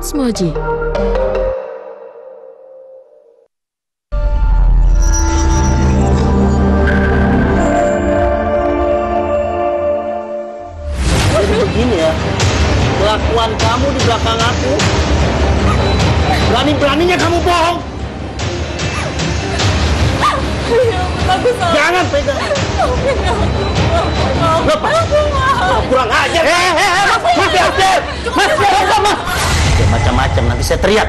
Smoji. Jadi begini ya, kelakuan kamu di belakang aku, berani-beraninya kamu bohong. Jangan pegang. Lepas. Kurang ajar. Mas, macam-macam nanti saya teriak.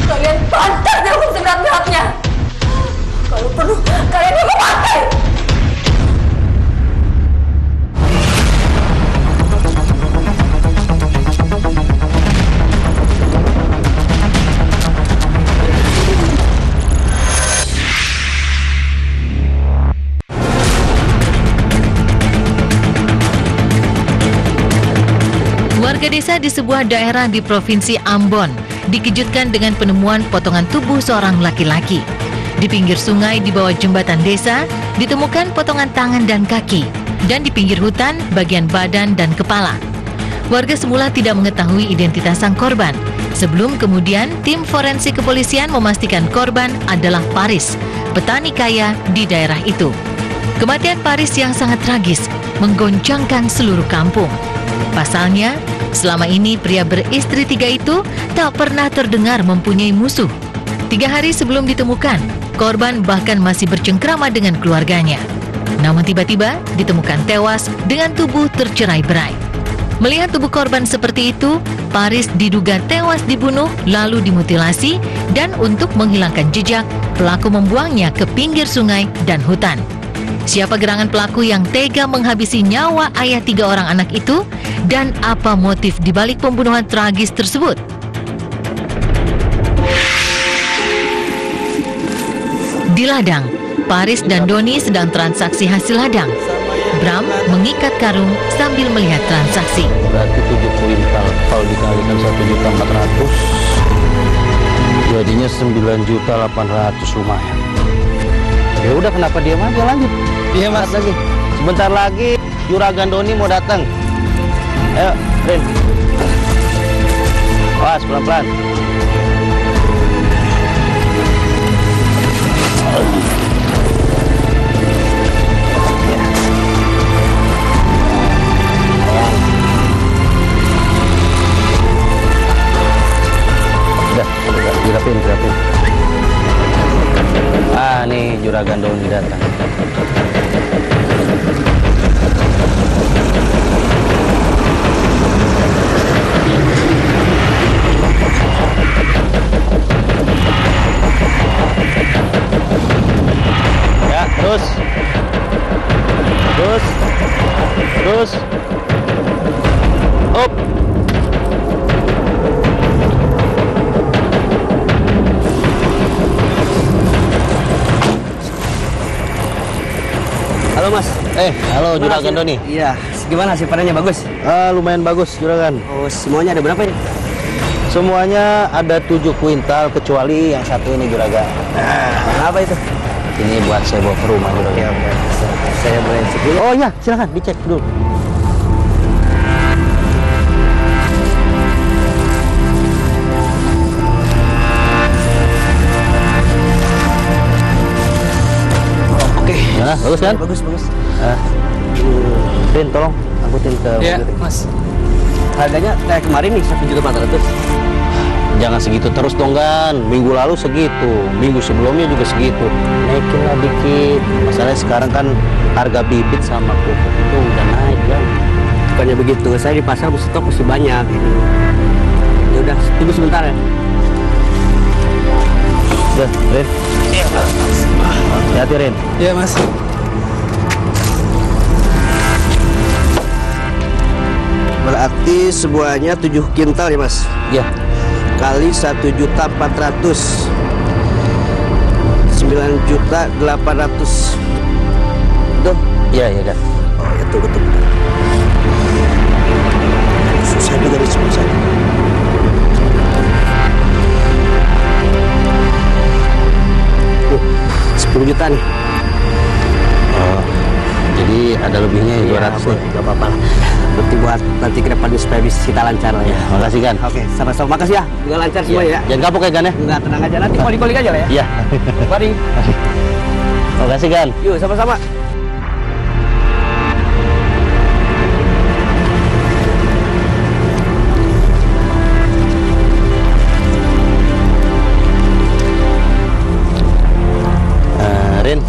Kalian pantas dihukum seberat-beratnya. Kalau perlu, kalian hukum mati. Warga desa di sebuah daerah di Provinsi Ambon dikejutkan dengan penemuan potongan tubuh seorang laki-laki. Di pinggir sungai di bawah jembatan desa ditemukan potongan tangan dan kaki, dan di pinggir hutan bagian badan dan kepala. Warga semula tidak mengetahui identitas sang korban, sebelum kemudian tim forensik kepolisian memastikan korban adalah Paris, petani kaya di daerah itu. Kematian Paris yang sangat tragis menggoncangkan seluruh kampung. Pasalnya, selama ini pria beristri 3 itu tak pernah terdengar mempunyai musuh. 3 hari sebelum ditemukan, korban bahkan masih bercengkrama dengan keluarganya. Namun tiba-tiba ditemukan tewas dengan tubuh tercerai-berai. Melihat tubuh korban seperti itu, Paris diduga tewas dibunuh lalu dimutilasi, dan untuk menghilangkan jejak, pelaku membuangnya ke pinggir sungai dan hutan. Siapa gerangan pelaku yang tega menghabisi nyawa ayah 3 orang anak itu, dan apa motif dibalik pembunuhan tragis tersebut? Di ladang, Paris dan Doni sedang transaksi hasil ladang. Bram mengikat karung sambil melihat transaksi. Berarti 7 kuintal, kalau dikalikan 1.400.000, jadinya 9.800.000 lumayan. Ya udah, kenapa diam aja, lanjut. Iya mas. Lagi. Sebentar lagi Juragan Doni mau datang. Ayo, Rin. Awas, pelan-pelan. Udah, dirapin. Ah, nih Juragan Doni datang. Ya, terus. Up. Halo mas. Halo Juragan Doni. Iya, gimana hasil panennya, bagus? Lumayan bagus Juragan. Oh, semuanya ada berapa ini? Semuanya ada 7 kuintal kecuali yang satu ini Juragan. Apa itu? Ini buat saya bawa ke rumah Juragan. Oke. Saya boleh cek dulu? Oh iya, silakan dicek dulu. Oke. Nah, bagus kan? Bagus. Rin, tolong angkutin ke Iya, mobil. mas. Harganya kayak kemarin nih, 1.400.000. Jangan segitu terus dong, Gan. Minggu lalu segitu, minggu sebelumnya juga segitu. Naikin lah dikit. Masalahnya sekarang kan harga bibit sama pupuk itu udah naik, Gan. Bukannya begitu, saya di pasar stok masih banyak. Ya udah, tunggu sebentar ya. Udah, Rin. Hati-hati, Rin. Iya, mas. Berarti semuanya 7 kintal ya, mas? Ya. Kali 1.400.000, 9.800.000. Tuh. Iya, Gan. Oh ya, tunggu. Susah juga disebut. 10 juta nih. Oh, jadi ada lebihnya ya, 200 nih. Gak apa-apa lah. Nanti buat nanti ke depannya supaya bisa kita lancar lah ya. Makasih Gan. Oke, sama-sama. Makasih ya. Juga lancar semua Iya. ya. Jangan kapok ya Gan ya. Enggak, tenang aja. Nanti calling aja lah ya. Iya. Mari. Makasih Gan. Yuk, sama-sama. Rin,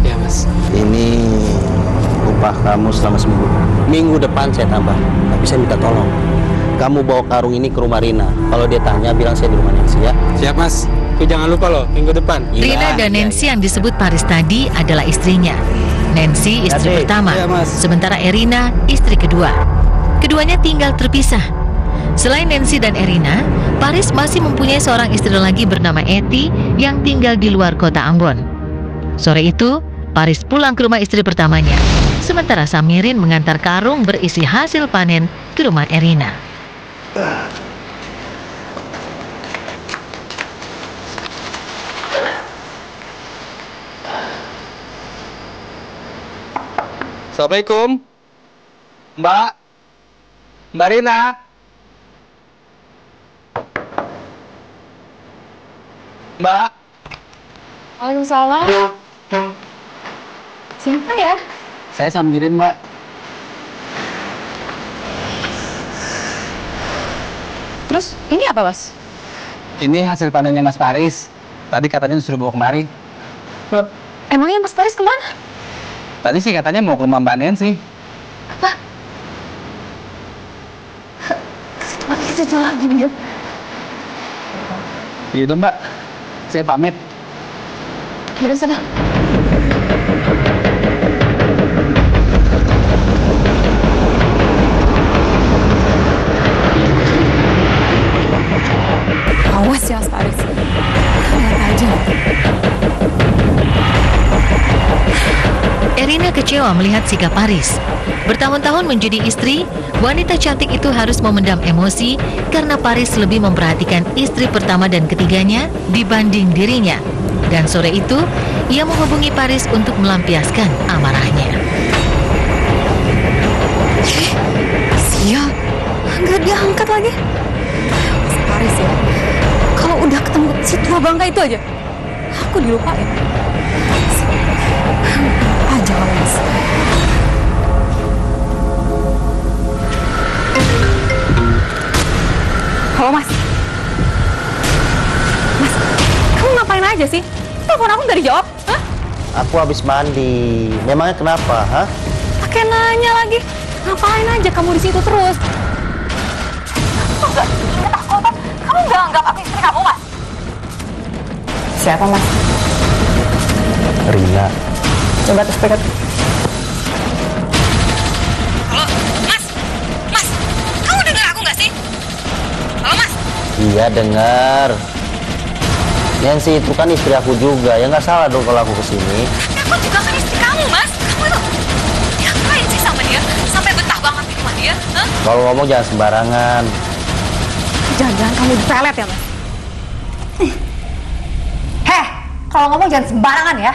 Ya mas. ini upah kamu selama seminggu. Minggu depan saya tambah. Tapi saya minta tolong. Kamu bawa karung ini ke rumah Rina. Kalau dia tanya, bilang saya di rumah Nancy ya. Siap mas. Tapi jangan lupa loh, minggu depan. Iya, Rina dan iya, Nancy iya. yang disebut Paris tadi adalah istrinya. Nancy istri Adik. pertama, Iya, Mas. sementara Erina istri kedua. Keduanya tinggal terpisah. Selain Nancy dan Erina, Paris masih mempunyai seorang istri lagi bernama Eti yang tinggal di luar kota Ambon. Sore itu, Paris pulang ke rumah istri pertamanya, sementara Samirin mengantar karung berisi hasil panen ke rumah Erina. Assalamualaikum. Mbak. Mbak Rina. Mbak. Waalaikumsalam. Siapa ya? Saya Samirin mbak. Terus ini apa, Mas? Ini hasil panennya Mas Paris. Tadi katanya disuruh bawa kemari. Emangnya Mas Paris kemana? Tadi sih katanya mau ke rumah Mbak Nancy. Apa? Itu lagi dia. Gitu mbak. Saya pamit. Udah sana. Awas ya, Mas Paris. Lihat aja. Erina kecewa melihat sikap Paris. Bertahun-tahun menjadi istri, wanita cantik itu harus memendam emosi karena Paris lebih memperhatikan istri pertama dan ketiganya dibanding dirinya. Dan sore itu, ia menghubungi Paris untuk melampiaskan amarahnya. Sial, nggak diangkat lagi. Mas Paris ya, kalau udah ketemu si tua bangka itu aja, aku dilupain. Aja kamu, Mas. Halo, Mas. Mas, kamu ngapain aja sih? Telepon aku nggak dijawab. Hah? Aku habis mandi. Memangnya kenapa, ha? Pakai nanya lagi. Ngapain aja kamu di situ terus? Kamu nggak ingat aku apa? Kamu nggak anggap aku istri kamu, Mas? Siapa, Mas? Rina. Coba tes pekat. Halo, Mas? Mas, kamu dengar aku nggak sih? Halo, Mas? Iya dengar. Nancy itu kan istri aku juga. Ya nggak salah dong kalau aku kesini. Aku juga kan istri kamu, Mas. Kamu tuh ngapain sih sama dia? Sampai betah banget di rumah dia? Hah? Kalau ngomong jangan sembarangan. Jangan-jangan kamu dipelet ya, Mas? Heh, kalau ngomong jangan sembarangan ya.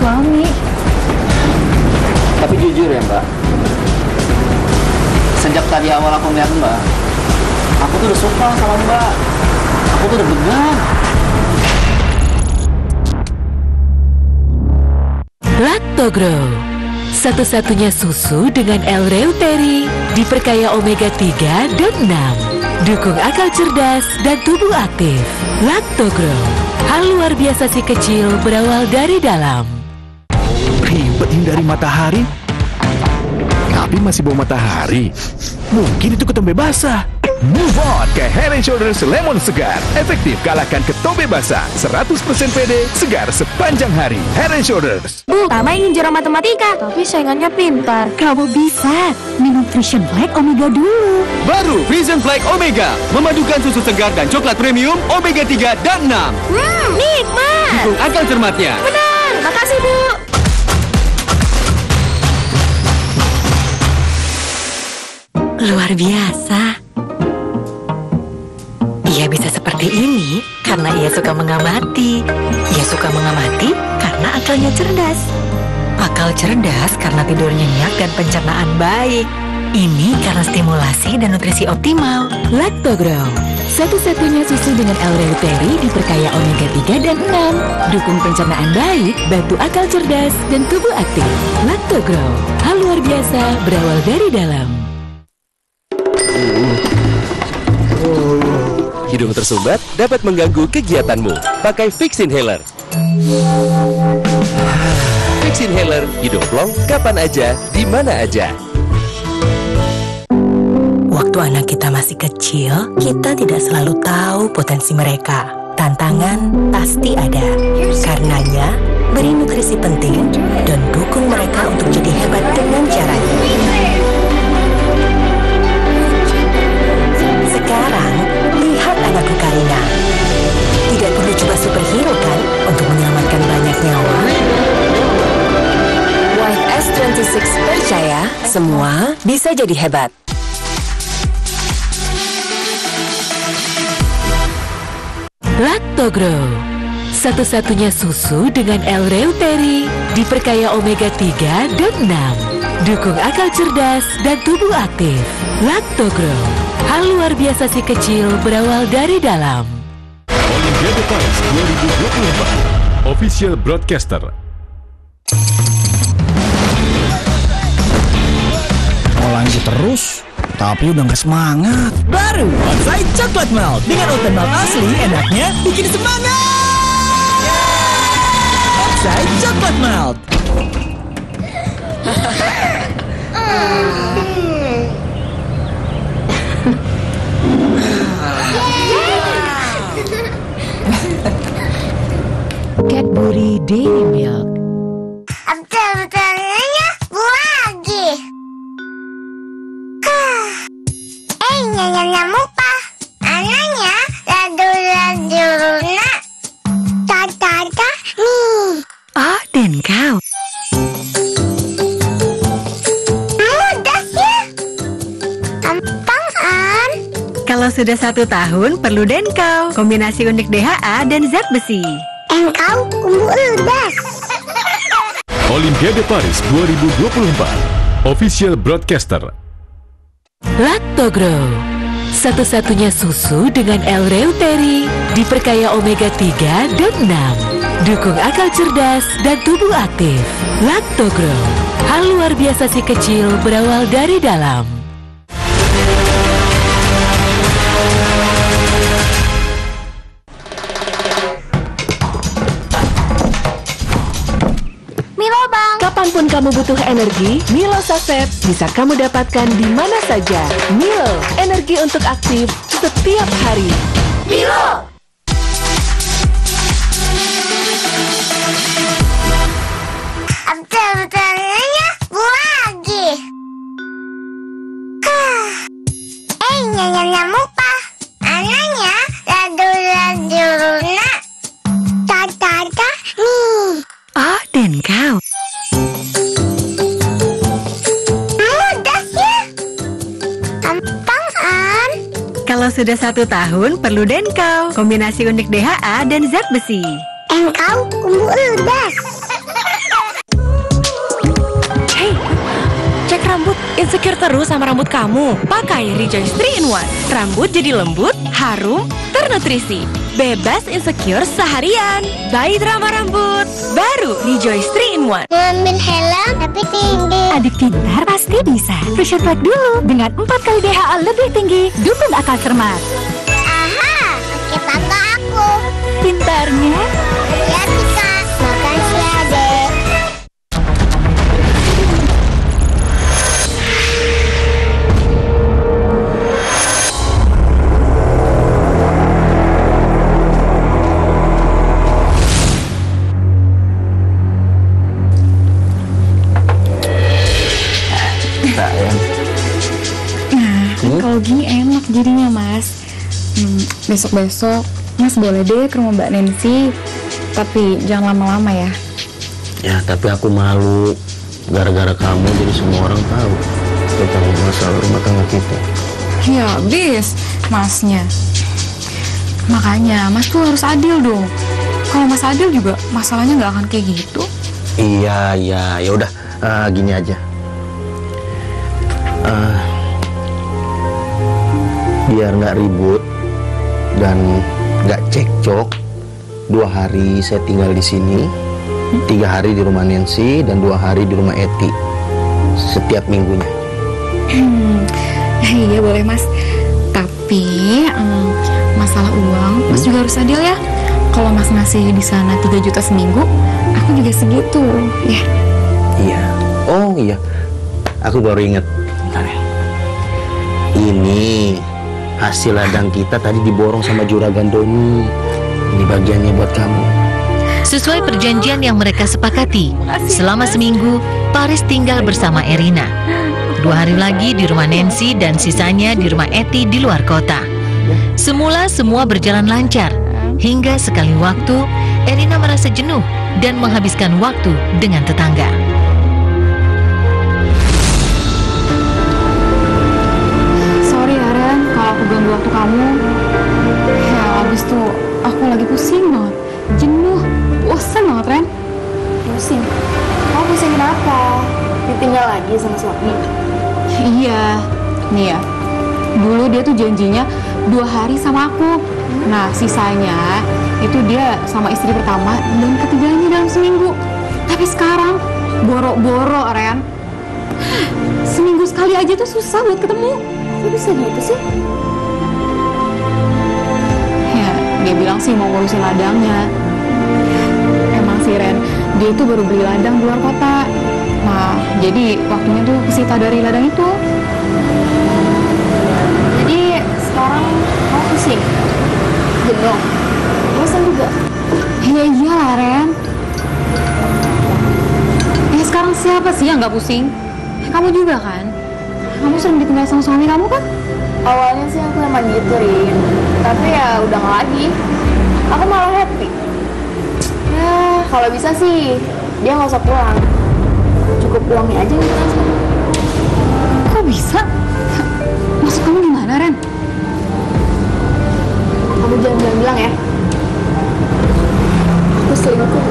suami. Tapi jujur ya Mbak, sejak tadi awal aku melihat Mbak, aku tuh udah suka sama Mbak. Aku tuh udah began. Lactogrow, satu-satunya susu dengan L-reuteri, diperkaya omega 3 dan 6, dukung akal cerdas dan tubuh aktif. Lactogrow, hal luar biasa si kecil berawal dari dalam. Ribet hindari matahari, tapi masih bau matahari. Mungkin itu ketombe basah. Move on ke Head & Shoulders Lemon Segar. Efektif kalahkan ketombe basah. 100% pede, segar sepanjang hari. Head & Shoulders. Bu, Tama ingin juara matematika, tapi saingannya pintar. Kamu bisa minum Vision Black Omega dulu. Baru Vision Black Omega, memadukan susu segar dan coklat premium omega 3 dan 6. Nikmat. Dukung akal cermatnya. Benar, makasih Bu. Luar biasa. Ia bisa seperti ini karena ia suka mengamati. Ia suka mengamati karena akalnya cerdas. Akal cerdas karena tidur nyenyak dan pencernaan baik. Ini karena stimulasi dan nutrisi optimal. Lactogrow, satu-satunya susu dengan L-reuteri diperkaya omega 3 dan 6. Dukung pencernaan baik, bantu akal cerdas, dan tubuh aktif. Lactogrow, hal luar biasa berawal dari dalam. Hidung tersumbat dapat mengganggu kegiatanmu. Pakai Vicks Inhaler. Vicks Inhaler, hidung plong kapan aja, di mana aja. Waktu anak kita masih kecil, kita tidak selalu tahu potensi mereka. Tantangan pasti ada. Karenanya, beri nutrisi penting dan dukung mereka untuk jadi hebat dengan caranya. Sekarang, lihat anakku Karina. Tidak perlu coba superhero kan untuk menyelamatkan banyak nyawa? White S26 percaya semua bisa jadi hebat. Lactogrow, satu-satunya susu dengan L-reuteri, diperkaya omega 3 dan 6. Dukung akal cerdas dan tubuh aktif. Lactogrow, hal luar biasa si kecil berawal dari dalam. Olimpiade Paris 2024 Official Broadcaster. Mau lanjut terus, tapi udah gak semangat. Baru Bonsai Coklat Malt dengan oat malt asli, enaknya bikin semangat. Bonsai Coklat Malt. Cadbury Dairy Milk. Abdul-abdulnya lagi. Nyamuk pak. Anaknya ladu-laduna. Tata-tata nih. Oh, dan kau. Mudah ya. Gampang. Kalau sudah 1 tahun, perlu Denkau. Kombinasi unik DHA dan zat besi. Engkau kumbu ludas. Olimpiade Paris 2024 Official Broadcaster. Lactogrow, satu-satunya susu dengan L-reuteri, diperkaya omega 3 dan 6. Dukung akal cerdas dan tubuh aktif. Lactogrow, hal luar biasa si kecil berawal dari dalam. Milo bang. Kapanpun kamu butuh energi, Milo Saset bisa kamu dapatkan di mana saja. Milo, energi untuk aktif setiap hari. Milo. Abdul-abdulnya lagi. Nyamuk pak. Anaknya ladu-laduna. Tata-tata nih. Oh, dan kau. Mudah ya. Gampang. Kalau sudah 1 tahun, perlu Denkau. Kombinasi unik DHA dan zat besi. Engkau kumbu ludas. Insecure terus sama rambut kamu? Pakai Rejoice 3-in-1. Rambut jadi lembut, harum, ternutrisi. Bebas insecure seharian. By Drama Rambut. Baru Rejoice 3-in-1. Ngambil helm tapi tinggi. Adik pintar pasti bisa. Vision Flag dulu dengan 4 kali DHA lebih tinggi. Dukung akal cermat. Aha, pakai tangga aku. Pintarnya. Ya Tika, makasih adek. Kalau gini enak jadinya Mas. Besok-besok Mas boleh deh ke rumah Mbak Nancy, tapi jangan lama-lama ya. Ya, tapi aku malu. Gara-gara kamu jadi semua orang tahu tentang masalah rumah tangga kita. Ya habis Masnya. Makanya Mas tuh harus adil dong. Kalau Mas adil juga masalahnya nggak akan kayak gitu. Iya, ya udah, gini aja. Biar nggak ribut dan nggak cekcok, 2 hari saya tinggal di sini, 3 hari di rumah Nancy dan 2 hari di rumah Eti setiap minggunya. Iya boleh Mas. Tapi masalah uang Mas juga harus adil ya. Kalau Mas ngasih di sana 3 juta seminggu, aku juga segitu ya. Iya. Oh iya, aku baru inget. Bentar ya. Ini hasil ladang kita tadi diborong sama Juragan Doni. Ini bagiannya buat kamu. Sesuai perjanjian yang mereka sepakati, selama seminggu Paris tinggal bersama Erina. 2 hari lagi di rumah Nancy dan sisanya di rumah Eti di luar kota. Semula semua berjalan lancar, hingga sekali waktu Erina merasa jenuh dan menghabiskan waktu dengan tetangga. Aku ganggu waktu kamu. Ya abis itu aku lagi pusing banget, jenuh, bosan banget Ren. Pusing? Kamu pusing kenapa? Ditinggal lagi sama suami? Iya, nih ya. Dulu dia tuh janjinya 2 hari sama aku. Nah sisanya itu dia sama istri pertama dan ketiganya dalam seminggu. Tapi sekarang boro-boro Ren. Seminggu sekali aja tuh susah buat ketemu. Kok bisa gitu sih? Ya, dia bilang sih mau ngurusin ladangnya. Emang sih Ren, dia itu baru beli ladang di luar kota. Nah, jadi waktunya tuh kesita dari ladang itu. Jadi sekarang kamu pusing? Jenuh? Bosan juga? Iya iyalah Ren. Sekarang siapa sih yang nggak pusing? Kamu juga kan? Kamu sering ditinggal sama suami kamu kan? Awalnya sih aku emang gitu Rin, tapi ya udah nggak lagi. Aku malah happy. Ya kalau bisa sih dia nggak usah pulang, cukup pulangnya aja gitu. Kok bisa? Maksud kamu gimana Ren? Kamu jangan bilang ya aku selingkuh.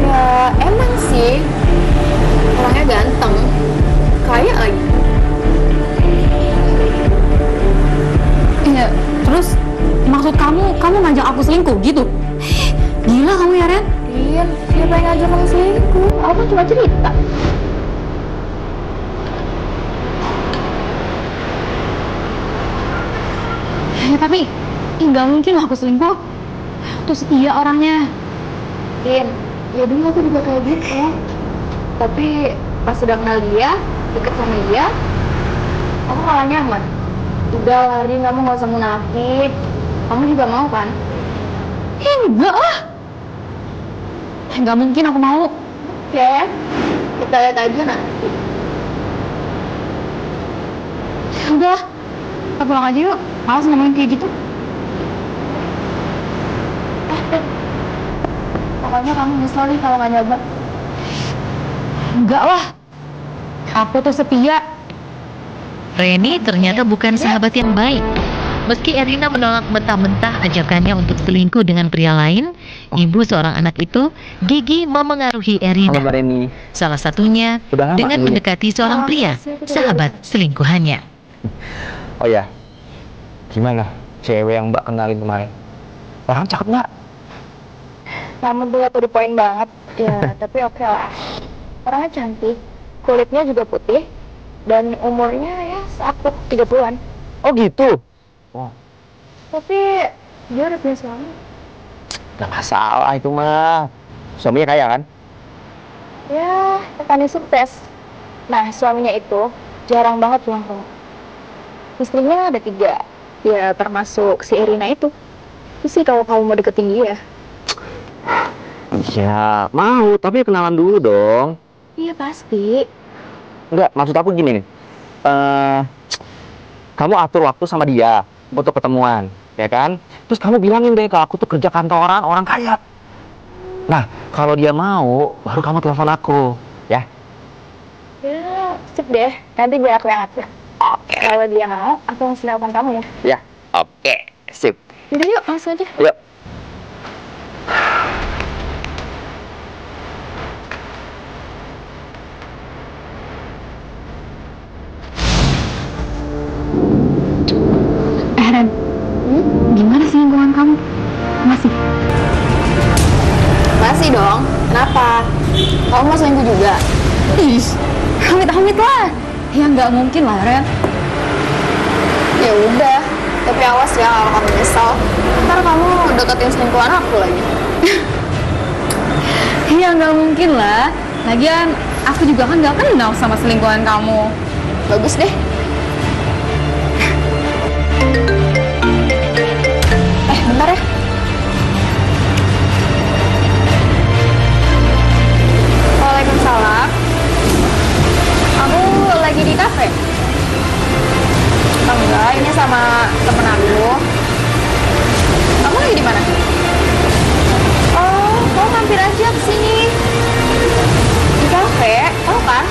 Ya emang sih orangnya ganteng, kaya lagi. Iya, terus maksud kamu ngajak aku selingkuh gitu? Gila kamu ya Ren? Iya, siapa yang ngajak kamu selingkuh? Aku cuma cerita. Ya tapi nggak mungkin lah aku selingkuh. Terus iya orangnya. Rin, ya dulu aku juga kayak gitu. Tapi pas sudah kenal dia, deket sama dia, aku malah nyaman. Udah lah Rin, kamu gak usah munafik. Kamu juga mau kan? Enggak lah. Nggak mungkin aku mau. Oke, kita lihat aja nanti. Udah, kita pulang aja yuk. Males ngomongin kayak gitu. Pokoknya kamu nyesel nih kalau nggak nyoba. Enggak lah. Aku tuh setia. Reni ternyata bukan sahabat yang baik. Meski Erina menolak mentah-mentah ajakannya untuk selingkuh dengan pria lain, ibu seorang anak itu gigih memengaruhi Erina. Salah satunya dengan mendekati seorang pria, sahabat selingkuhannya. Oh ya, gimana cewek yang Mbak kenalin kemarin? Orang cakep nggak? Kamu tuh to the point banget. Ya, tapi oke lah. Orangnya cantik, kulitnya juga putih, dan umurnya ya seakup 30-an. Oh gitu? Oh. Tapi dia udah punya suami. Gak masalah itu mah. Suaminya kaya kan? Ya, petani sukses. Nah, suaminya itu jarang banget pulang ke rumah. Istrinya ada 3. Ya, termasuk si Erina itu. Itu sih kalau kamu mau deketin dia. Ya, mau, tapi kenalan dulu dong. Iya, pasti. Enggak, maksud aku gini nih. Kamu atur waktu sama dia untuk ketemuan, ya kan? Terus kamu bilangin deh kalau aku tuh kerja kantoran orang kaya. Nah, kalau dia mau, baru kamu telepon aku, ya? Ya, sip deh. Nanti gue aku yang atur. Oke. Kalau dia mau, aku langsung telepon kamu ya. Ya, oke. Sip. Udah yuk, langsung aja. Yuk. Ren, gimana sih lingkungan kamu? Masih? Masih dong. Kenapa? Kamu mau selingkuh juga? Ih, amit-amit lah. Ya nggak mungkin lah, Ren. Ya udah. Tapi awas ya kalau kamu nyesel. Ntar kamu deketin selingkuhan aku lagi. Ya nggak mungkin lah. Lagian aku juga kan nggak kenal sama selingkuhan kamu. Bagus deh. Bentar ya. Waalaikumsalam. Aku lagi di kafe. Enggak, ini sama temen aku. Kamu lagi di mana? Oh, kamu mampir aja ke sini. Di kafe, tahu kan?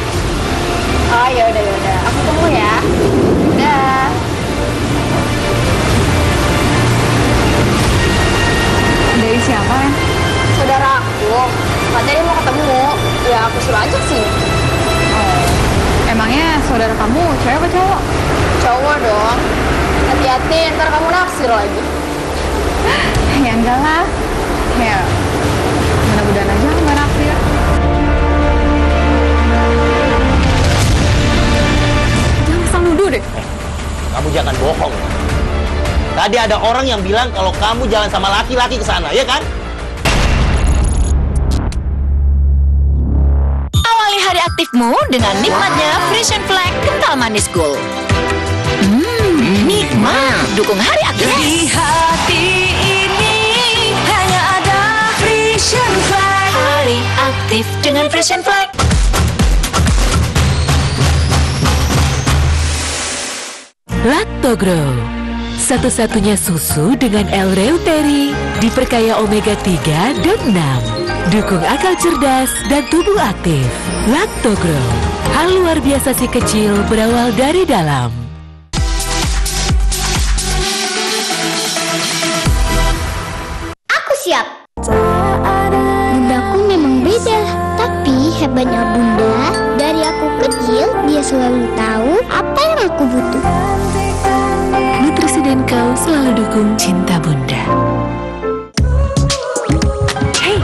Oh, ya udah. Aku tunggu ya. Udah. Dari siapa, Ren? Saudara aku. Katanya dia mau ketemu. Ya, aku suruh aja ke sini. Oh, emangnya saudara kamu cewek apa cowok? Cowok dong. Hati-hati, ntar kamu naksir lagi. Ya enggak lah. Ya, mudah-mudahan aja aku nggak naksir. Jangan asal nuduh deh. Kamu jangan bohong. Tadi ada orang yang bilang kalau kamu jalan sama laki-laki ke sana, ya kan? Awali hari aktifmu dengan nikmatnya Fresh and Flag kental manis Gold. Nikmat. Dukung hari aktif. Di hati ini hanya ada Fresh and Flag. Hari aktif dengan Fresh and Flag. Lactogro, satu-satunya susu dengan L-reuteri, diperkaya omega 3 dan 6. Dukung akal cerdas dan tubuh aktif. Lactogro, hal luar biasa si kecil berawal dari dalam. Aku siap. Bundaku memang beda, tapi hebatnya bunda, dari aku kecil dia selalu tahu apa yang aku butuh. Nutrisi dan kau selalu dukung cinta bunda. Hey,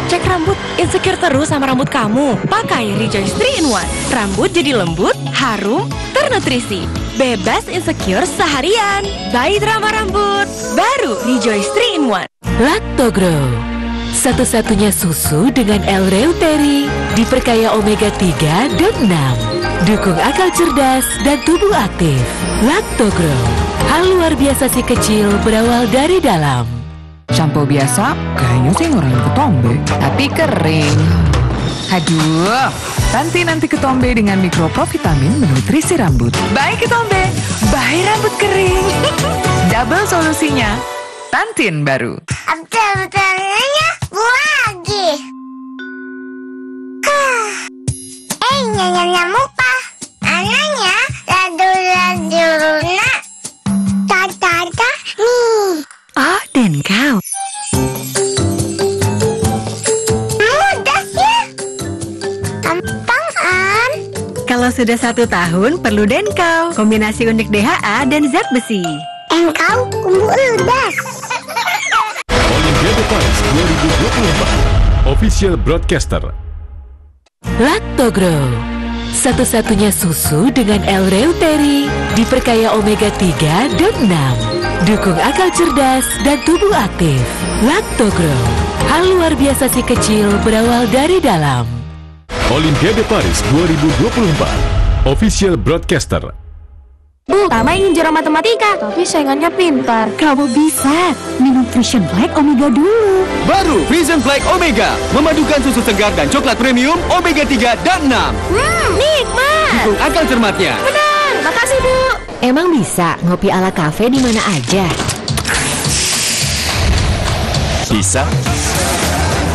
cek rambut insecure terus sama rambut kamu. Pakai Rejoice 3-in-1. Rambut jadi lembut, harum, ternutrisi. Bebas insecure seharian. By Drama Rambut. Baru Rejoice 3-in-1. Lactogro, satu-satunya susu dengan L-reuteri, diperkaya omega 3 dan 6. Dukung akal cerdas dan tubuh aktif. Lactogro, hal luar biasa si kecil berawal dari dalam. Shampoo biasa kayaknya sih ngurangin ketombe, tapi kering. Aduh, nanti ketombe dengan mikroprovitamin menutrisi rambut. Baik ketombe, baik rambut kering. Double solusinya, Tantin baru. Betul-betulnya lagi. Nyam-nyam mupa. Anaknya ladu-laduna. Tata sudah 1 tahun perlu Denkau, kombinasi unik DHA dan zat besi. Engkau kumbu ludas. Olimpiade Paris 2024 Official Broadcaster. Lactogro, satu-satunya susu dengan L-reuteri, diperkaya omega 3 dan 6, dukung akal cerdas dan tubuh aktif. Lactogro, hal luar biasa si kecil berawal dari dalam. Olimpiade Paris 2024 Official Broadcaster. Bu, Tama ingin juara matematika, tapi saingannya pintar. Kamu bisa minum Vision Black Omega dulu. Baru Vision Black Omega, memadukan susu segar dan coklat premium omega 3 dan 6. Nikmat. Dukung akal cermatnya. Benar, makasih Bu. Emang bisa ngopi ala kafe di mana aja? Bisa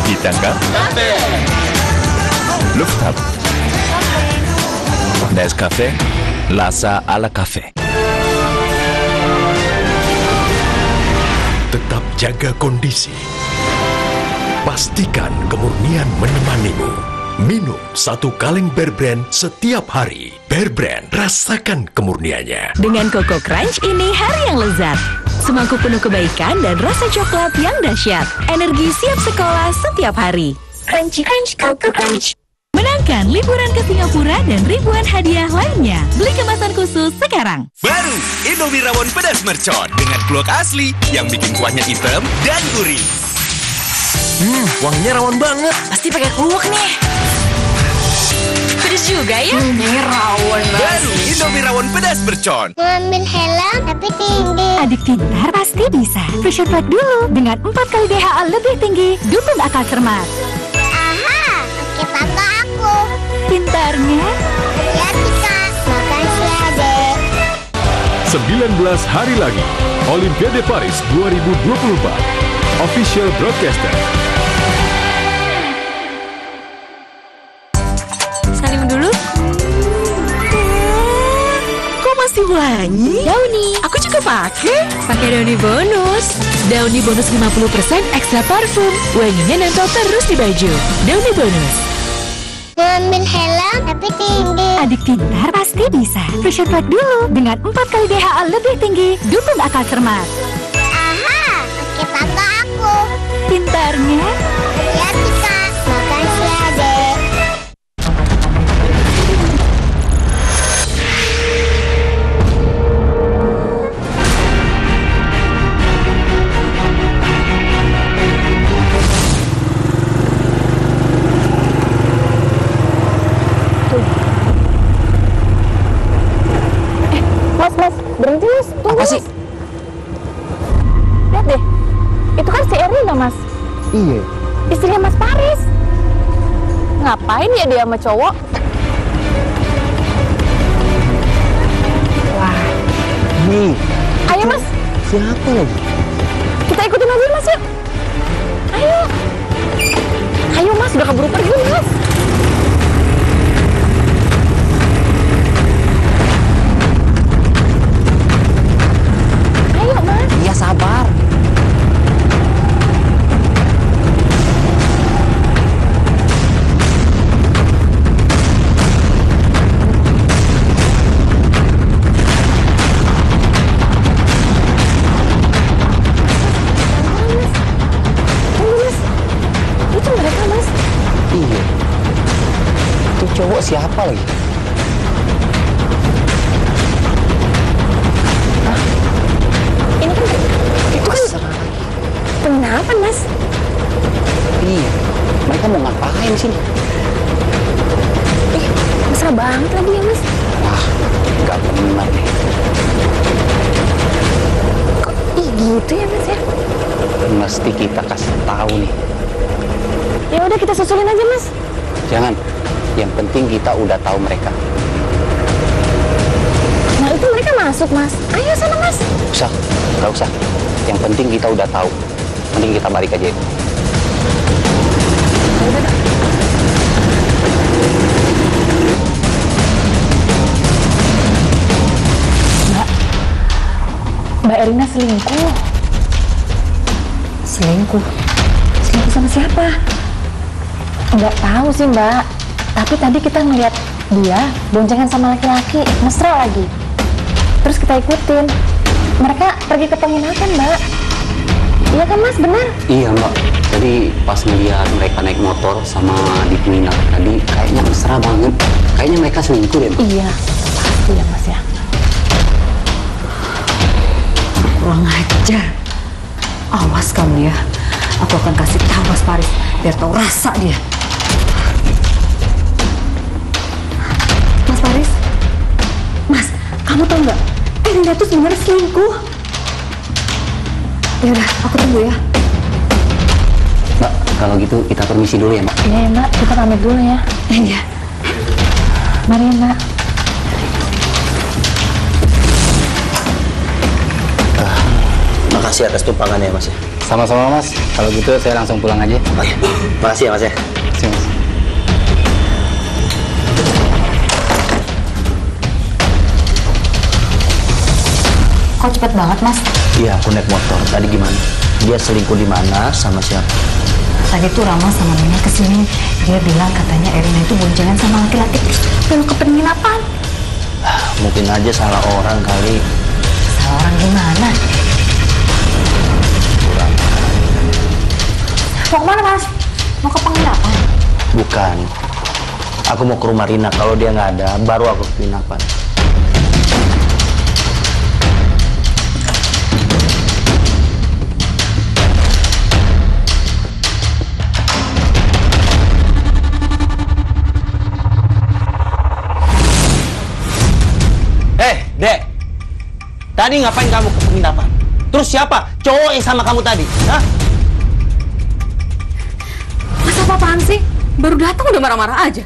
ditangkap Lufthansa Nescafe Lasa ala kafe. Tetap jaga kondisi. Pastikan kemurnian menemanimu. Minum 1 kaleng Bear Brand setiap hari. Bear Brand, rasakan kemurniannya. Dengan Coco Crunch ini hari yang lezat. Semangkuk penuh kebaikan dan rasa coklat yang dahsyat. Energi siap sekolah setiap hari. Crunchy Crunch, Coco Crunch. Menangkan liburan ke Singapura dan ribuan hadiah lainnya. Beli kemasan khusus sekarang. Baru Indomie rawon pedas mercon dengan kluak asli yang bikin kuahnya hitam dan gurih. Wanginya rawon banget. Pasti pakai kluak nih. Pedas juga ya? Ini rawon baru Indomie rawon pedas mercon. Ngambil helm tapi tinggi. Adik pintar pasti bisa. Vision Black dulu dengan 4 kali DHA lebih tinggi, dukung akal cermat. Aha, pakai tangga aku. Pintarnya? Ya bisa. Makasih adek. 19 hari lagi Olimpiade Paris 2024 Official Broadcaster. Salim dulu. Kok masih wangi? Downy. Aku juga pakai Downy bonus. Downy bonus 50% ekstra parfum. Wanginya nempel terus di baju. Downy bonus. Ngambil helm tapi tinggi. Adik pintar pasti bisa. Vision Black dulu dengan 4 kali DHA lebih tinggi, dukung akal cermat. Aha, pakai tangga aku. Pintarnya? Ya bisa. Makasih adek. Mas, berhenti mas. Tunggu, Apa sih? Mas. Lihat deh, itu kan si Erina mas. Iya. Istrinya Mas Paris. Ngapain ya dia sama cowok? Wah, nih. Ayo mas, Siapa lagi? kita ikutin aja mas yuk. Ayo. Ayo mas, udah keburu pergi mas. Ayo mas. Iya sabar. Itu mereka mas. Iya. Itu cowok siapa lagi? Ini kan, itu kan penginapan mas. Iya. Mereka mau ngapain sih? Ih, mesra banget lagi ya mas. Wah, nggak benar nih. Kok gitu ya mas ya? Mesti kita kasih tahu nih. Ya udah kita susulin aja mas. Jangan. Yang penting kita udah tahu mereka. Nah itu mereka masuk mas. Ayo sana mas. Usah, nggak usah. Yang penting kita udah tahu. Mending kita balik aja. Mbak Erina selingkuh. Selingkuh? Selingkuh sama siapa? Nggak tahu sih mbak. Tapi tadi kita ngeliat Dia boncengan sama laki-laki, mesra lagi. Terus kita ikutin. Mereka pergi ke penginapan, Mbak. Iya kan Mas, benar? Iya Mbak, jadi pas ngeliat mereka naik motor sama di penginapan tadi, kayaknya mesra banget. Kayaknya mereka selingkuh deh Mbak. Iya, pasti ya Mas ya. Kurang ajar. Awas kamu ya. Aku akan kasih tahu Mas Paris, biar tahu rasa dia. Mas Paris, Mas, kamu tahu nggak? Erina tuh sebenarnya selingkuh. Ya udah, aku tunggu ya. Mbak, kalau gitu kita permisi dulu ya Mbak. Iya ya Mbak, kita pamit dulu ya. Iya. Mari ya Mbak. Makasih atas tumpangannya ya Mas ya. Sama-sama Mas, kalau gitu saya langsung pulang aja. Oh, ya. Makasih ya Mas ya. Makasih Mas. Kok cepet banget Mas? Iya, aku naik motor. Tadi gimana? Dia selingkuh di mana sama siapa? Tadi tuh Rama sama Nina kesini. Dia bilang katanya Erina itu boncengan sama laki-laki terus belok ke penginapan. Mungkin aja salah orang kali. Salah orang gimana? Mau kemana Mas? Mau ke penginapan? Bukan. Aku mau ke rumah Rina. Kalau dia nggak ada, baru aku ke penginapan. Dek, tadi ngapain kamu ke penginapan? Terus siapa cowok yang sama kamu tadi? Hah? Mas apa-apaan sih? Baru datang udah marah-marah aja.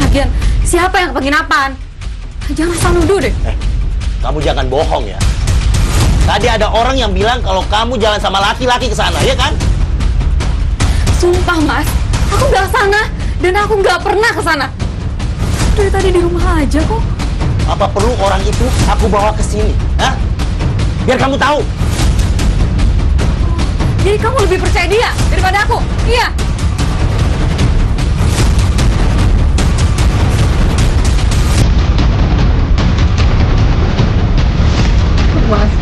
Lagian, siapa yang ke penginapan? Jangan asal nuduh deh. Kamu jangan bohong ya. Tadi ada orang yang bilang kalau kamu jalan sama laki-laki ke sana, ya kan? Sumpah Mas, aku nggak sana dan aku nggak pernah ke sana. Dari tadi di rumah aja kok. Apa perlu orang itu aku bawa ke sini? Hah? Biar kamu tahu. Jadi kamu lebih percaya dia daripada aku? Iya. Mas,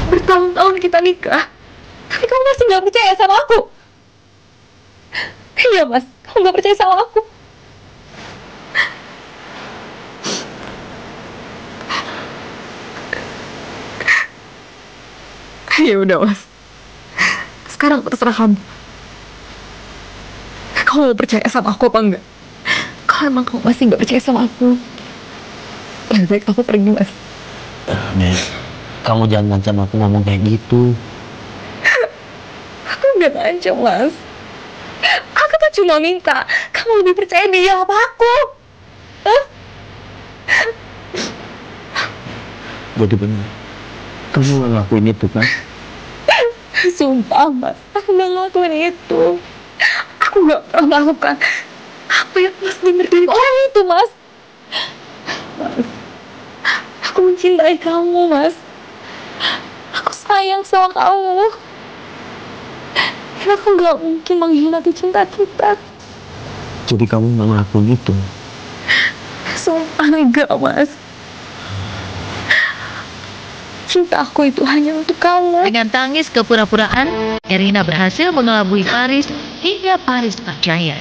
bertahun-tahun kita nikah, tapi kamu masih nggak percaya sama aku? Iya Mas, kamu nggak percaya sama aku? Ya udah Mas, sekarang terserah kamu. Kamu mau percaya sama aku apa enggak? Kalau emang kamu masih nggak percaya sama aku, lebih baik aku pergi Mas. Nek, kamu jangan ngancam aku ngomong kayak gitu. Aku nggak ngancam Mas. Aku tuh cuma minta kamu lebih percaya dia apa aku. Hah? Bener-bener. Kamu nggak ngelakuin itu kan? Sumpah Mas, aku nggak ngelakuin itu. Aku nggak pernah melakukan apa yang Mas dengar dari orang itu Mas. Mas, aku mencintai kamu Mas. Aku sayang sama kamu. Dan aku nggak mungkin mengkhianati cinta kita. Jadi kamu nggak ngelakuin itu? Sumpah enggak Mas. Cinta aku itu hanya untuk kamu. Dengan tangis kepura-puraan, Erina berhasil mengelabui Paris hingga Paris percaya.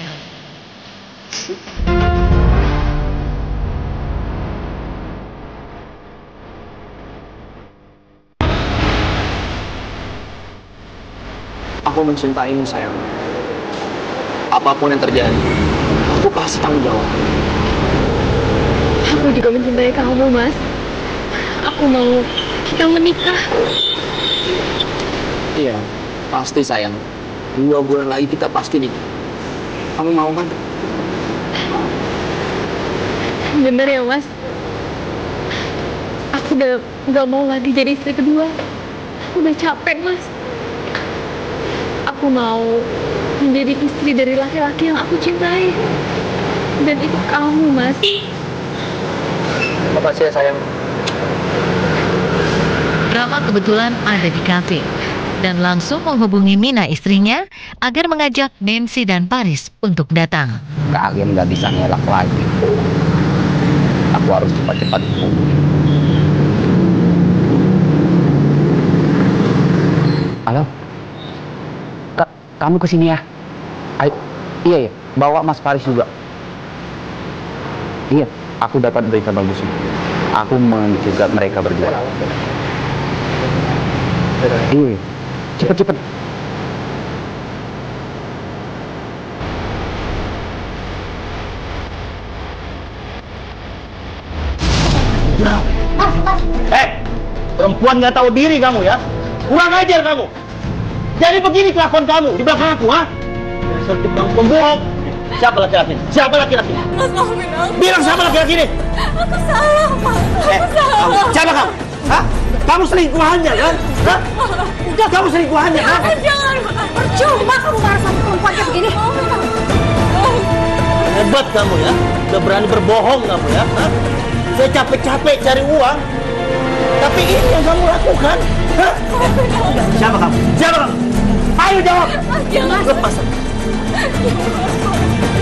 Aku mencintaimu sayang. Apapun yang terjadi, aku pasti tanggung jawab. Aku juga mencintai kamu Mas. Aku mau kita menikah. Iya, pasti sayang. 2 bulan lagi kita pasti nikah. Kamu mau kan? Bener ya Mas. Aku udah gak mau lagi jadi istri kedua. Aku udah capek Mas. Aku mau menjadi istri dari laki-laki yang aku cintai. Dan itu kamu Mas. Makasih ya sayang. Rama kebetulan ada di kafe. dan langsung menghubungi Mina istrinya agar mengajak Nancy dan Paris untuk datang. Kalian nggak bisa ngelak lagi. Aku harus cepat-cepat hubungi. Halo? Kamu kesini ya? Ayo. Iya, bawa Mas Paris juga. Iya, aku dapat berita bagus. Aku mencegat mereka berdua. Iya, cepet-cepet. Perempuan nggak tahu diri kamu ya? Kurang ajar kamu. Jadi begini kelakuan kamu di belakang aku, ha? Dasar tukang pembohong. Siapa laki-laki? Siapa laki-laki? Mas, maafin aku. Bilang siapa laki-laki ini? Aku salah, Mas. Aku salah. Siapa kamu? Hah? Kamu selingkuhannya kan? Hah? Kamu selingkuhannya kan? Jangan, percuma kamu marah sama perempuan kayak begini. Hebat kamu ya. Udah berani berbohong kamu ya. Hah? Saya capek-capek cari uang. Tapi ini yang kamu lakukan. Hah? Siapa kamu? Siapa kamu? Ayo jawab. Jangan. Lepas.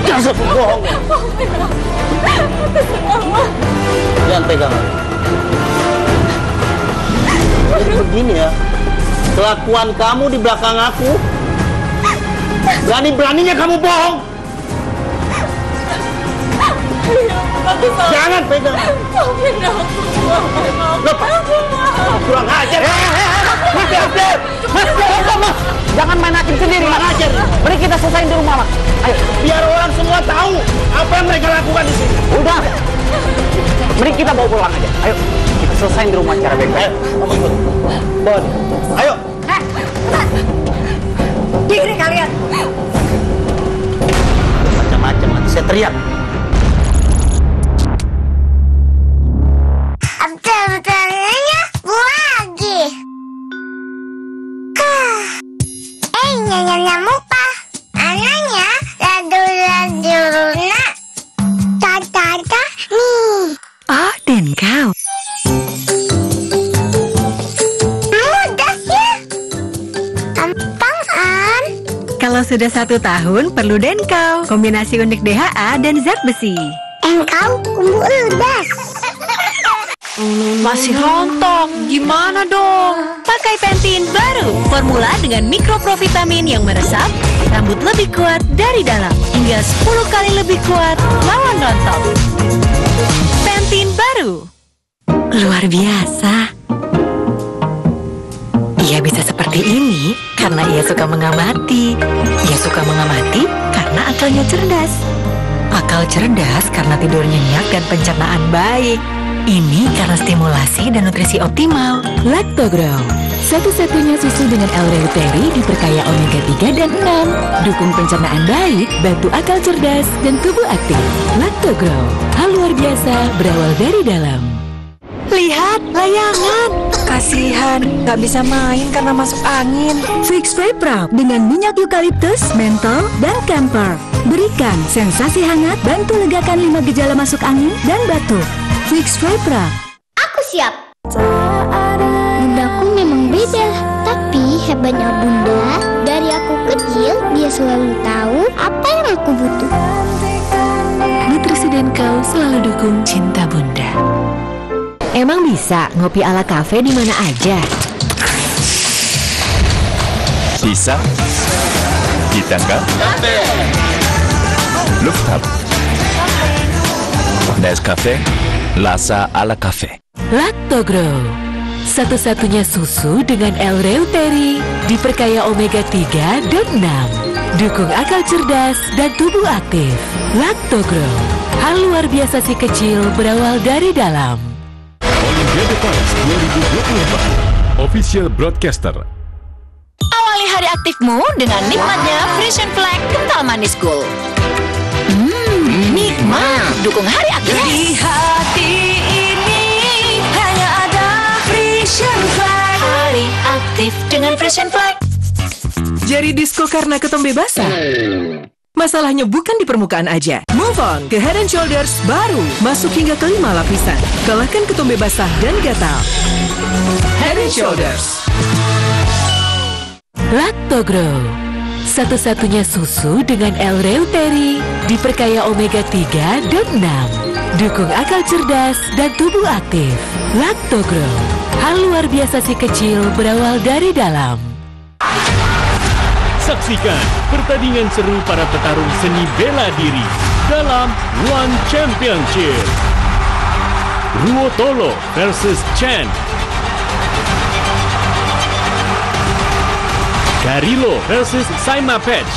Jangan berbohong. Jangan pegang. Jadi begini ya. Kelakuan kamu di belakang aku. Berani-beraninya kamu bohong. Jangan pegang. Lepas. Kurang ajar. Mas, jangan main hakim sendiri. Kurang ajar. Mari kita selesaiin di rumah, Mas. Ayo. Biar orang semua tahu apa yang mereka lakukan di sini. Udah. Mari kita bawa pulang aja. Ayo. Kita selesaiin di rumah secara baik-baik. Kamu ikut. Bawa dia. Ayo. Diri kalian. Macam-macam nanti saya teriak. Bentar-bentarnya lagi. Nyamuk pak. Anaknya ladu-laduna. Tata-tata nih. Oh, dan kau. Mudah ya. Gampang kan? Kalau sudah 1 tahun, perlu Denkau. Kombinasi unik DHA dan zat besi. Engkau kumbu ledas. Masih rontok, gimana dong? Pakai Pantene baru, formula dengan mikroprovitamin yang meresap, rambut lebih kuat dari dalam, hingga 10 kali lebih kuat lawan rontok. Pantene baru. Luar biasa. Ia bisa seperti ini karena ia suka mengamati. Ia suka mengamati karena akalnya cerdas. Akal cerdas karena tidur nyenyak dan pencernaan baik. Ini karena stimulasi dan nutrisi optimal. Lactogrow, satu-satunya susu dengan L-reuteri diperkaya omega 3 dan 6. Dukung pencernaan baik, bantu akal cerdas dan tubuh aktif. Lactogrow, hal luar biasa berawal dari dalam. Lihat, layangan. Kasihan, nggak bisa main karena masuk angin. Fix Spray Prop dengan minyak eukaliptus, mentol, dan camphor. Berikan sensasi hangat, bantu legakan 5 gejala masuk angin dan batuk. Fix Spray Prop. Aku siap. Bundaku memang beda, tapi hebatnya bunda. Dari aku kecil, dia selalu tahu apa yang aku butuh. Nutrisi Denkau selalu dukung cinta bunda. Emang bisa ngopi ala kafe di mana aja? Bisa? Kita enggak? Lufthansa. Nescafe, Lasa ala kafe. Lactogrow, satu-satunya susu dengan L-reuteri, diperkaya omega 3 dan 6. Dukung akal cerdas dan tubuh aktif. Lactogrow, hal luar biasa si kecil berawal dari dalam. Olimpiade Paris 2024, Official Broadcaster. Awali hari aktifmu dengan nikmatnya Frisian Flag kental manis Cool. Nikmat, dukung hari aktif. Di hati ini hanya ada Frisian Flag. Hari aktif dengan Frisian Flag. Jadi disco karena ketombe basah? Masalahnya bukan di permukaan aja. Move on ke Head & Shoulders baru. Masuk hingga ke 5 lapisan. Kalahkan ketombe basah dan gatal. Head & Shoulders. Lactogrow, satu-satunya susu dengan L-Reuteri, diperkaya omega 3 dan 6. Dukung akal cerdas dan tubuh aktif. Lactogrow, hal luar biasa si kecil berawal dari dalam. Saksikan pertandingan seru para petarung seni bela diri dalam One Championship. Ruotolo versus Chen. Garilo versus Saima Patch.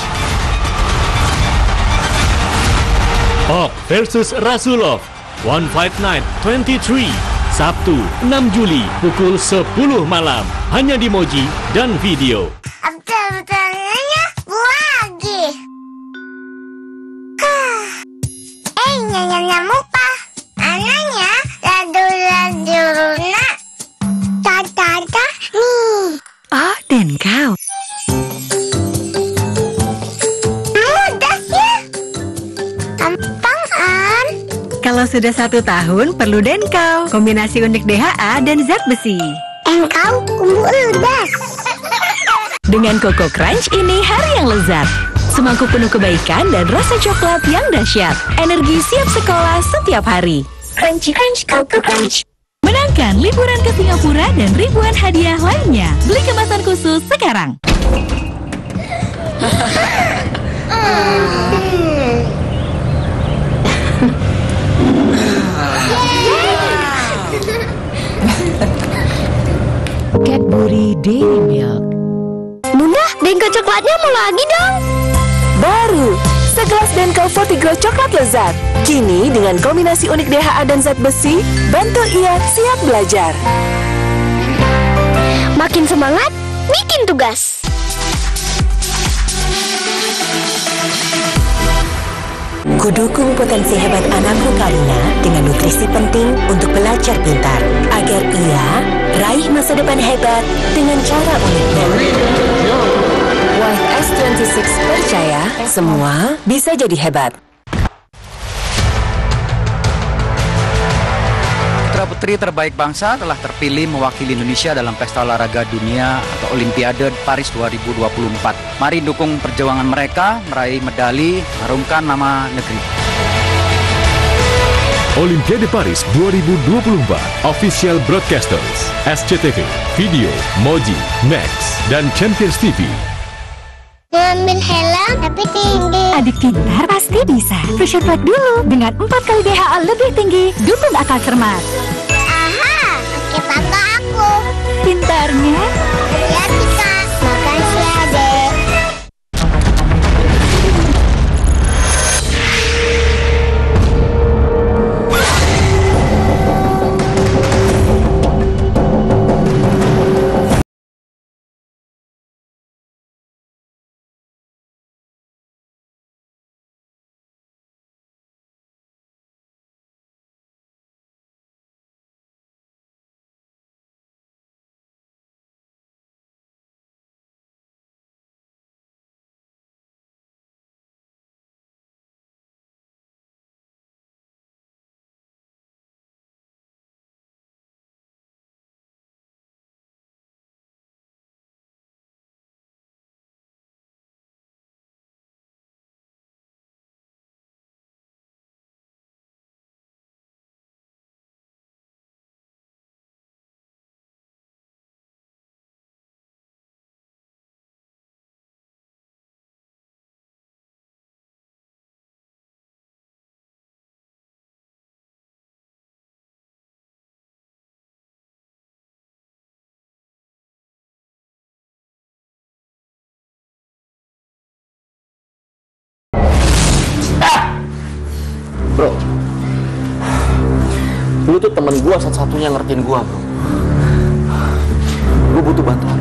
Ok versus Rasulov. One Fight Night 23. Sabtu 6 Juli pukul 10 malam. Hanya di Moji dan Video. Betul-betulnya lagi. Nyamuk pak. Anaknya ladu-laduna. Tata-tata nih. Oh, dan kau. Mudah ya. Gampang, An. Kalau sudah 1 tahun, perlu Denkau. Kombinasi unik DHA dan zat besi. Engkau kumbu ludas. Dengan Koko Crunch ini hari yang lezat. Semangkuk penuh kebaikan dan rasa coklat yang dahsyat. Energi siap sekolah setiap hari. Crunchy Crunch, Koko Crunch. Menangkan liburan ke Singapura dan ribuan hadiah lainnya. Beli kemasan khusus sekarang. Cadbury Dairy Milk. Bunda, Denko coklatnya mau lagi dong. Baru, segelas Denko Fortigrow coklat lezat. Kini dengan kombinasi unik DHA dan zat besi, bantu ia siap belajar. Makin semangat, bikin tugas. Kudukung potensi hebat anakku Karina dengan nutrisi penting untuk belajar pintar, agar ia raih masa depan hebat dengan cara uniknya. White S26 percaya semua bisa jadi hebat. Putra-putri terbaik bangsa telah terpilih mewakili Indonesia dalam Pesta Olahraga Dunia atau Olimpiade Paris 2024. Mari dukung perjuangan mereka meraih medali, mengharumkan nama negeri. Olimpiade Paris 2024 Official Broadcasters SCTV, Video, Moji, Next, dan Champions TV. Ngambil helm tapi tinggi. Adik pintar pasti bisa. Pressure Flag dulu dengan 4 kali DHA lebih tinggi. Dukung akal cermat. Aha, pakai papa aku. Pintarnya. Ya Tika, makasih adek. Bro, lu tuh temen gua satu-satunya ngertiin gua, bro. Gua butuh bantuan.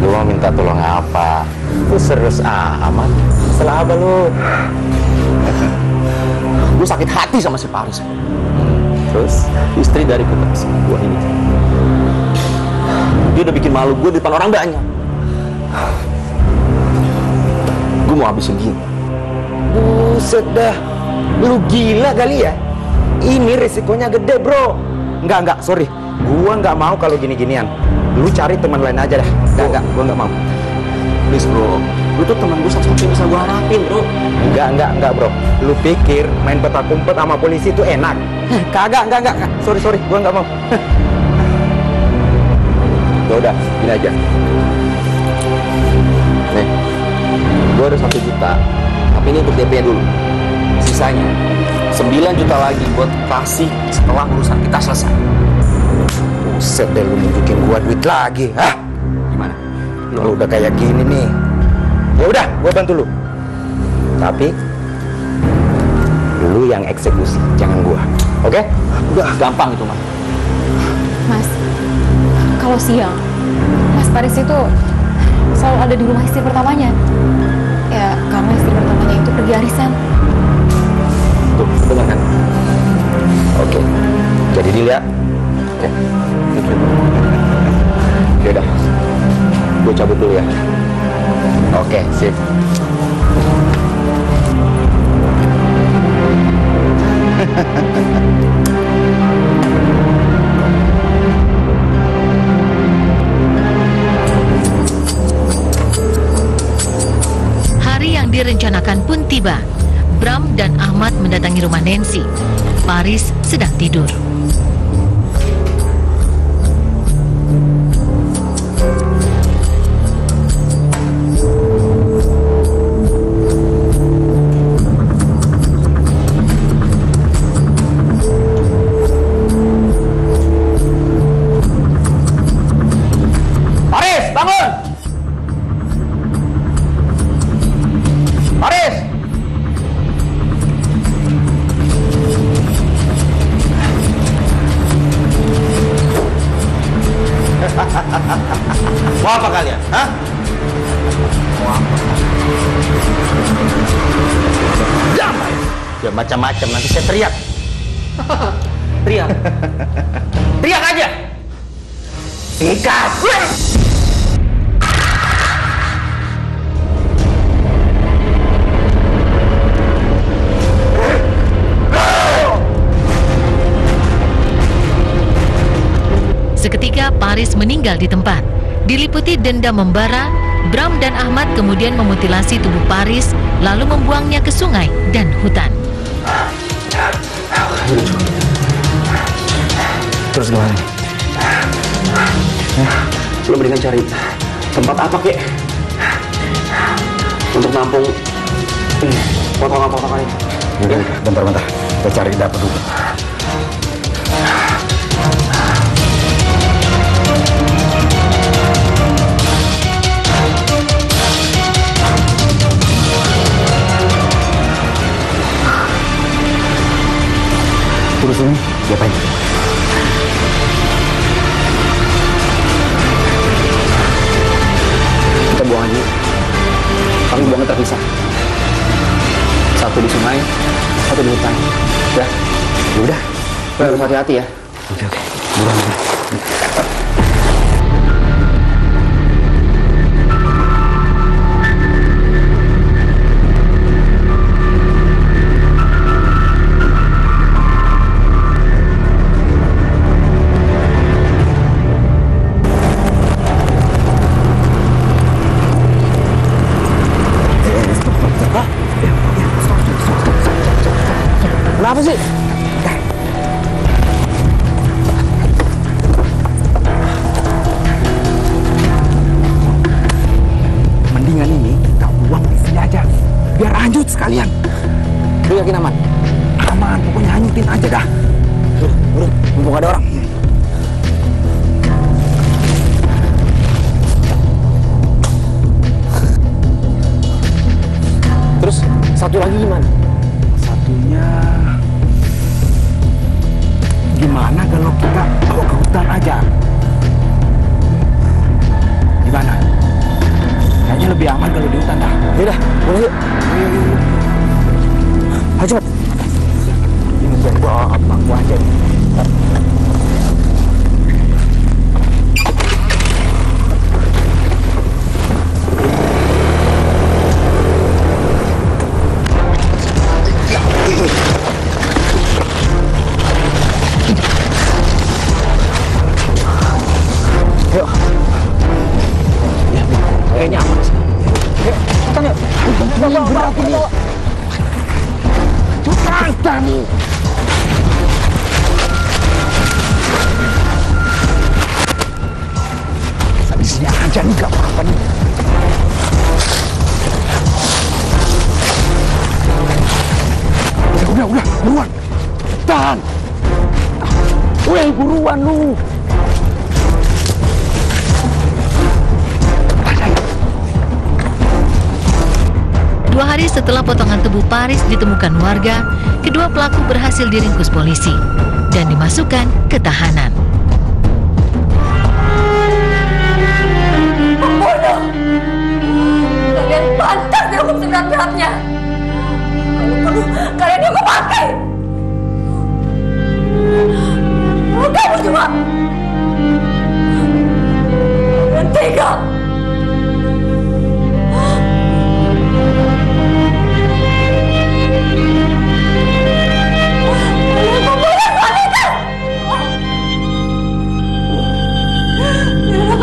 Lu mau minta tolong apa? Lu serius amat? Salah apa lu? Gua sakit hati sama si Paris. Terus? Istri dari kekasih gua ini. Dia udah bikin malu gua di depan orang banyak. Gua mau habisin dia. Buset dah, lu gila kali ya? Ini resikonya gede bro. Enggak, sorry. Gua nggak mau kalau gini-ginian. Lu cari teman lain aja dah. Enggak, gua nggak mau. Please bro, lu tuh teman gue satu-satunya bisa gue harapin bro. Enggak bro. Lu pikir main petak umpet sama polisi itu enak? Kagak. Sorry, gua nggak mau. Ya udah, gini aja. Nih, gua ada 1 juta. Tapi ini untuk DP dulu. Sisanya 9 juta lagi buat kasih setelah urusan kita selesai. Buset deh, lu nunjukin gua duit lagi, hah? Gimana? Lu udah kayak gini nih. Ya udah, gua bantu lu. Tapi lu yang eksekusi, jangan gua. Oke? Udah gampang itu, Mas. Mas, kalau siang, Mas Paris itu selalu ada di rumah istri pertamanya. Ya, karena istri pertamanya itu pergi arisan. Tuh, bener kan? Oke, jadi deal ya. Oke, yaudah, gue cabut dulu ya. Oke, sip. Hari yang direncanakan pun tiba. Bram dan Ahmad mendatangi rumah Nancy. Paris sedang tidur. Paris, bangun! Paris! Mau apa kalian? Hah? Mau apa? Diam! Ya macam-macam, nanti saya teriak. Teriak? Teriak aja! Sikat! Seketika Paris meninggal di tempat. Diliputi dendam membara, Bram dan Ahmad kemudian memutilasi tubuh Paris lalu membuangnya ke sungai dan hutan. Terus gimana nih? Lo mendingan cari tempat apa kek untuk nampung potongan-potongan ini. Yaudah, bentar. Kita cari dapur dulu. Terus ini, diapain? Kita buang aja. Kami buangnya terpisah. Satu di sungai, satu di hutan. Ya, udah. Harus hati-hati ya. Oke. Buruan. Kenapa sih? Mendingan ini kita buang di sini aja, biar hanyut sekalian. Lu yakin aman? Aman, pokoknya hanyutin aja dah. Buru, mumpung ada orang. Terus satu lagi gimana? Satunya gimana kalau kita bawa ke hutan aja? Gimana? Kayaknya lebih aman kalau di hutan dah. Yaudah, boleh yuk. Yuk. Ayo cepet. Ini buat bawa abang gua aja nih. Weh, buruan lu. 2 hari setelah potongan tubuh Paris ditemukan warga, kedua pelaku berhasil diringkus polisi dan dimasukkan ke tahanan. Pembunuh! Kalian pantas dihukum seberat-beratnya. Kalian dihukum mati. Kamu juga. Kalian tega.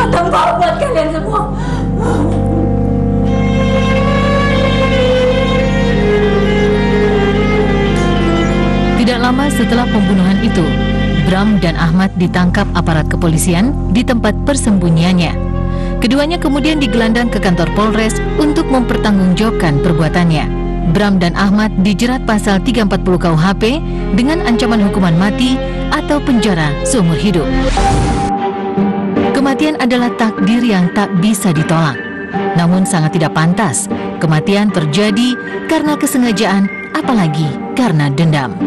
Tembak buat kalian semua. Tidak lama setelah pembunuhan itu, Bram dan Ahmad ditangkap aparat kepolisian di tempat persembunyiannya. Keduanya kemudian digelandang ke kantor Polres untuk mempertanggungjawabkan perbuatannya. Bram dan Ahmad dijerat pasal 340 KUHP dengan ancaman hukuman mati atau penjara seumur hidup. Kematian adalah takdir yang tak bisa ditolak. Namun sangat tidak pantas kematian terjadi karena kesengajaan, apalagi karena dendam.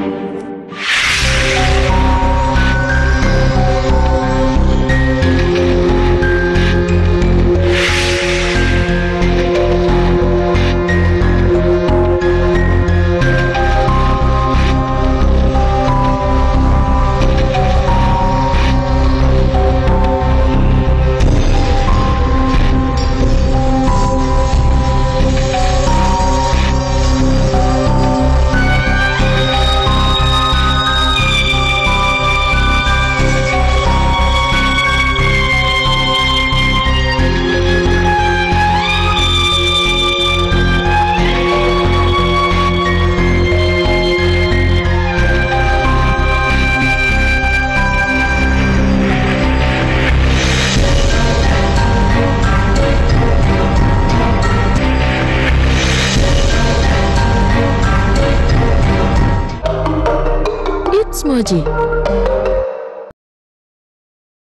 Moji,